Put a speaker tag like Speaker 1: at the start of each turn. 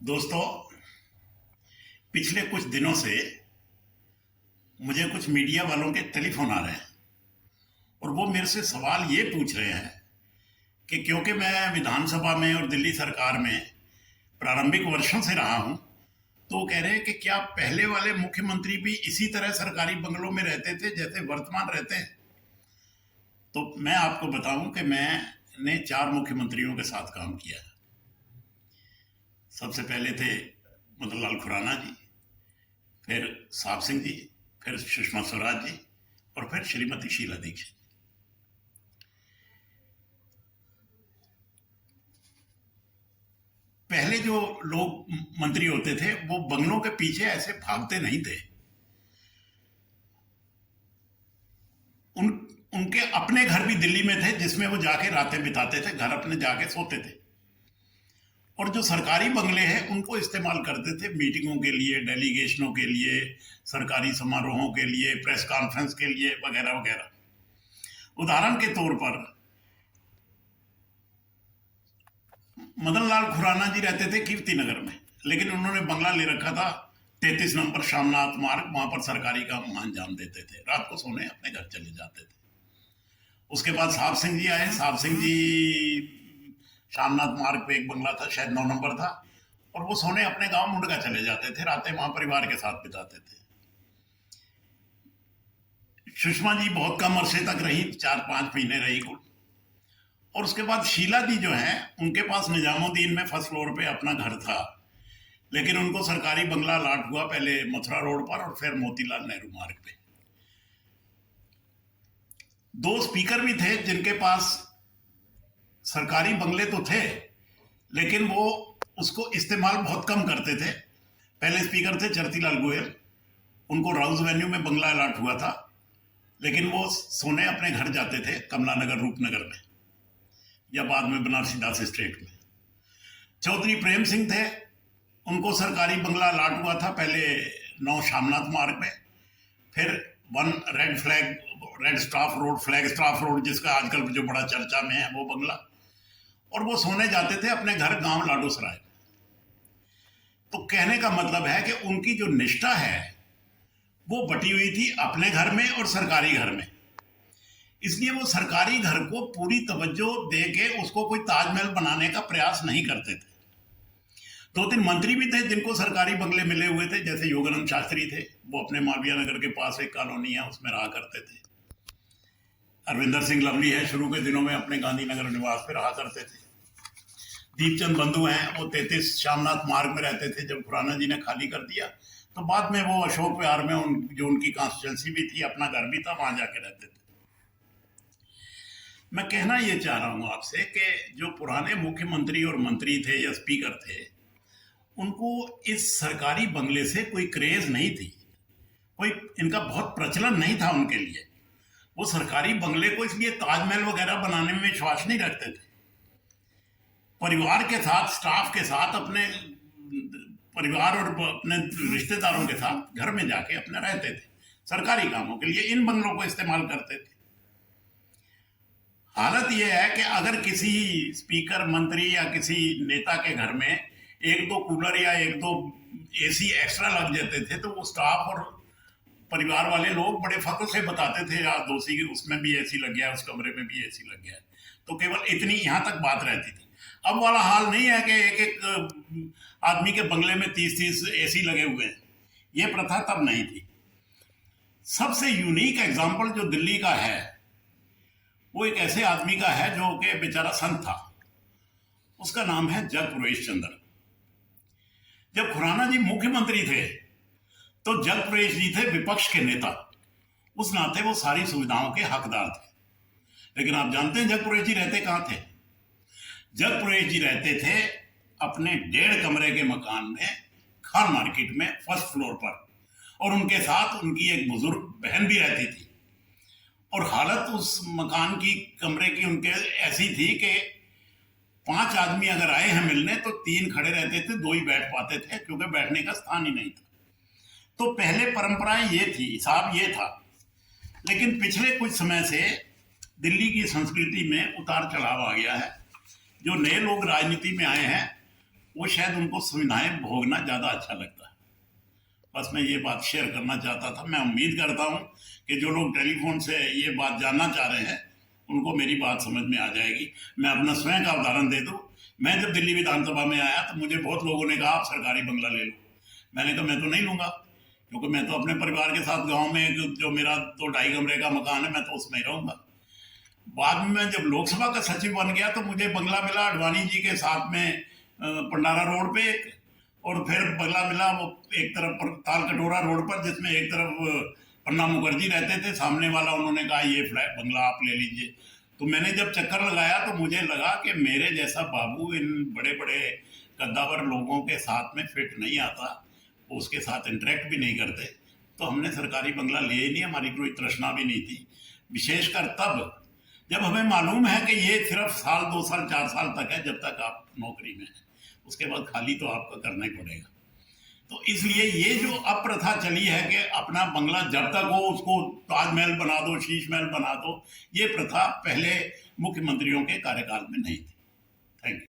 Speaker 1: दोस्तों, पिछले कुछ दिनों से मुझे कुछ मीडिया वालों के टेलीफोन आ रहे हैं और वो मेरे से सवाल ये पूछ रहे हैं कि क्योंकि मैं विधानसभा में और दिल्ली सरकार में प्रारंभिक वर्षों से रहा हूं, तो वो कह रहे हैं कि क्या पहले वाले मुख्यमंत्री भी इसी तरह सरकारी बंगलों में रहते थे जैसे वर्तमान रहते हैं। तो मैं आपको बताऊं कि मैंने 4 मुख्यमंत्रियों के साथ काम किया। सबसे पहले थे मदन लाल खुराना जी, फिर साहब सिंह जी, फिर सुषमा स्वराज जी और फिर श्रीमती शीला दीक्षित। पहले जो लोग मंत्री होते थे वो बंगलों के पीछे ऐसे भागते नहीं थे। उन उनके अपने घर भी दिल्ली में थे जिसमें वो जाके रातें बिताते थे, घर अपने जाके सोते थे। और जो सरकारी बंगले हैं उनको इस्तेमाल करते थे मीटिंगों के लिए, डेलीगेशनों के लिए, सरकारी समारोहों के लिए, प्रेस कॉन्फ्रेंस के लिए वगैरह वगैरह। उदाहरण के तौर पर मदन लाल खुराना जी रहते थे कीर्ति नगर में, लेकिन उन्होंने बंगला ले रखा था 33 नंबर शामनाथ मार्ग। वहां पर सरकारी काम अंजाम देते थे, रात को सोने अपने घर चले जाते थे। उसके बाद साहब सिंह जी आए। साहब सिंह जी शामनाथ मार्ग पे एक बंगला था, शायद 9 नंबर था, और वो सोने अपने गांव मुंडका चले जाते थे, रातें वहां परिवार के साथ बिताते थे। सुषमा जी बहुत कम अरसे तक रही, 4-5 महीने रही कुल। और उसके बाद शीला जी जो हैं, उनके पास निजामुद्दीन में फर्स्ट फ्लोर पे अपना घर था, लेकिन उनको सरकारी बंगला अलॉट हुआ पहले मथुरा रोड पर और फिर मोतीलाल नेहरू मार्ग पे। 2 स्पीकर भी थे जिनके पास सरकारी बंगले तो थे, लेकिन वो उसको इस्तेमाल बहुत कम करते थे। पहले स्पीकर थे चरतीलाल गोयल, उनको राउज वेन्यू में बंगला अलॉट हुआ था, लेकिन वो सोने अपने घर जाते थे कमला नगर, रूपनगर में, या बाद में बनारसी दास स्ट्रीट में। चौधरी प्रेम सिंह थे, उनको सरकारी बंगला अलॉट हुआ था पहले 9 शामनाथ मार्ग में, फिर 1 red staff road, flag staff road, जिसका आजकल जो बड़ा चर्चा में है, वो बंगला। और वो सोने जाते थे अपने घर गांव लाडो सराय। तो कहने का मतलब है कि उनकी जो निष्ठा है वो बटी हुई थी अपने घर में और सरकारी घर में। इसलिए वो सरकारी घर को पूरी तवज्जो दे के उसको कोई ताजमहल बनाने का प्रयास नहीं करते थे। 2-3 मंत्री भी थे जिनको सरकारी बंगले मिले हुए थे, जैसे योगानंद शास्त्री थे, वो अपने मालवीय नगर के पास एक कॉलोनी है उसमें रहा करते थे। अरविंदर सिंह लवली है, शुरू के दिनों में अपने गांधीनगर निवास पे रहा करते थे। दीपचंद बंधु हैं, वो 33 शामनाथ मार्ग में रहते थे। जब खुराना जी ने खाली कर दिया तो बाद में वो अशोक विहार में जो उनकी कॉन्स्टिट्यूंसी भी थी, अपना घर भी था, वहां जाके रहते थे। मैं कहना ये चाह रहा हूं आपसे कि जो पुराने मुख्यमंत्री और मंत्री थे या स्पीकर थे, उनको इस सरकारी बंगले से कोई क्रेज नहीं थी, कोई इनका बहुत प्रचलन नहीं था उनके लिए। वो सरकारी बंगले को इसलिए ताजमहल वगैरह बनाने में विश्वास नहीं रखते थे। परिवार के साथ, स्टाफ के साथ, अपने परिवार और अपने रिश्तेदारों के साथ घर में जाके अपने रहते थे। सरकारी कामों के लिए इन बंगलों को इस्तेमाल करते थे। हालत यह है कि अगर किसी स्पीकर, मंत्री या किसी नेता के घर में 1-2 कूलर या 1-2 एसी एक्स्ट्रा लग जाते थे, तो वो स्टाफ और परिवार वाले लोग बड़े फख्र से बताते थे, यार दोषी उसमें भी एसी लग गया, उस कमरे में भी एसी लग गया। तो केवल इतनी यहाँ तक बात रहती थी। अब वाला हाल नहीं है कि एक आदमी के बंगले में 30-30 एसी लगे हुए हैं। ये प्रथा तब नहीं थी। सबसे यूनिक एग्जाम्पल जो दिल्ली का है वो एक ऐसे आदमी का है जो कि बेचारा संत था। उसका नाम है जग प्रवेश चंद्र। जब खुराना जी मुख्यमंत्री थे तो जग प्रवेश जी थे विपक्ष के नेता, उस नाते वो सारी सुविधाओं के हकदार थे। लेकिन आप जानते हैं जग प्रवेश जी रहते कहां थे? जग प्रवेश जी रहते थे अपने 1.5 कमरे के मकान में, खान मार्केट में, फर्स्ट फ्लोर पर, और उनके साथ उनकी एक बुजुर्ग बहन भी रहती थी। और हालत उस मकान की, कमरे की उनके ऐसी थी कि 5 आदमी अगर आए हैं मिलने तो 3 खड़े रहते थे, 2 ही बैठ पाते थे, क्योंकि बैठने का स्थान ही नहीं था। तो पहले परंपराएं ये थी, हिसाब ये था। लेकिन पिछले कुछ समय से दिल्ली की संस्कृति में उतार चढ़ाव आ गया है। जो नए लोग राजनीति में आए हैं वो शायद उनको सुविधाएं भोगना ज़्यादा अच्छा लगता है। बस मैं ये बात शेयर करना चाहता था। मैं उम्मीद करता हूँ कि जो लोग टेलीफोन से ये बात जानना चाह रहे हैं उनको मेरी बात समझ में आ जाएगी। मैं अपना स्वयं का उदाहरण दे दूँ। मैं जब दिल्ली विधानसभा में आया तो मुझे बहुत लोगों ने कहा आप सरकारी बंगला ले लो। मैंने कहा मैं तो नहीं लूँगा, क्योंकि मैं तो अपने परिवार के साथ गांव में जो मेरा 2-2.5 कमरे का मकान है मैं तो उसमें ही रहूँगा। बाद में मैं जब लोकसभा का सचिव बन गया तो मुझे बंगला मिला अडवाणी जी के साथ में पंडारा रोड पे एक, और फिर बंगला मिला वो एक तरफ पर ताल कटोरा रोड पर, जिसमें एक तरफ प्रणब मुखर्जी रहते थे, सामने वाला उन्होंने कहा ये फ्लैट बंगला आप ले लीजिए। तो मैंने जब चक्कर लगाया तो मुझे लगा कि मेरे जैसा बाबू इन बड़े बड़े कद्दावर लोगों के साथ में फिट नहीं आता, वो उसके साथ इंटरेक्ट भी नहीं करते। तो हमने सरकारी बंगला लिया ही नहीं, हमारी कोई तृष्णा भी नहीं थी। विशेषकर तब जब हमें मालूम है कि ये सिर्फ साल 2 साल 4 साल तक है, जब तक आप नौकरी में हैं, उसके बाद खाली तो आपको करना ही पड़ेगा। तो इसलिए ये जो अप्रथा चली है कि अपना बंगला जब तक हो उसको ताजमहल बना दो, शीश महल बना दो, ये प्रथा पहले मुख्यमंत्रियों के कार्यकाल में नहीं थी।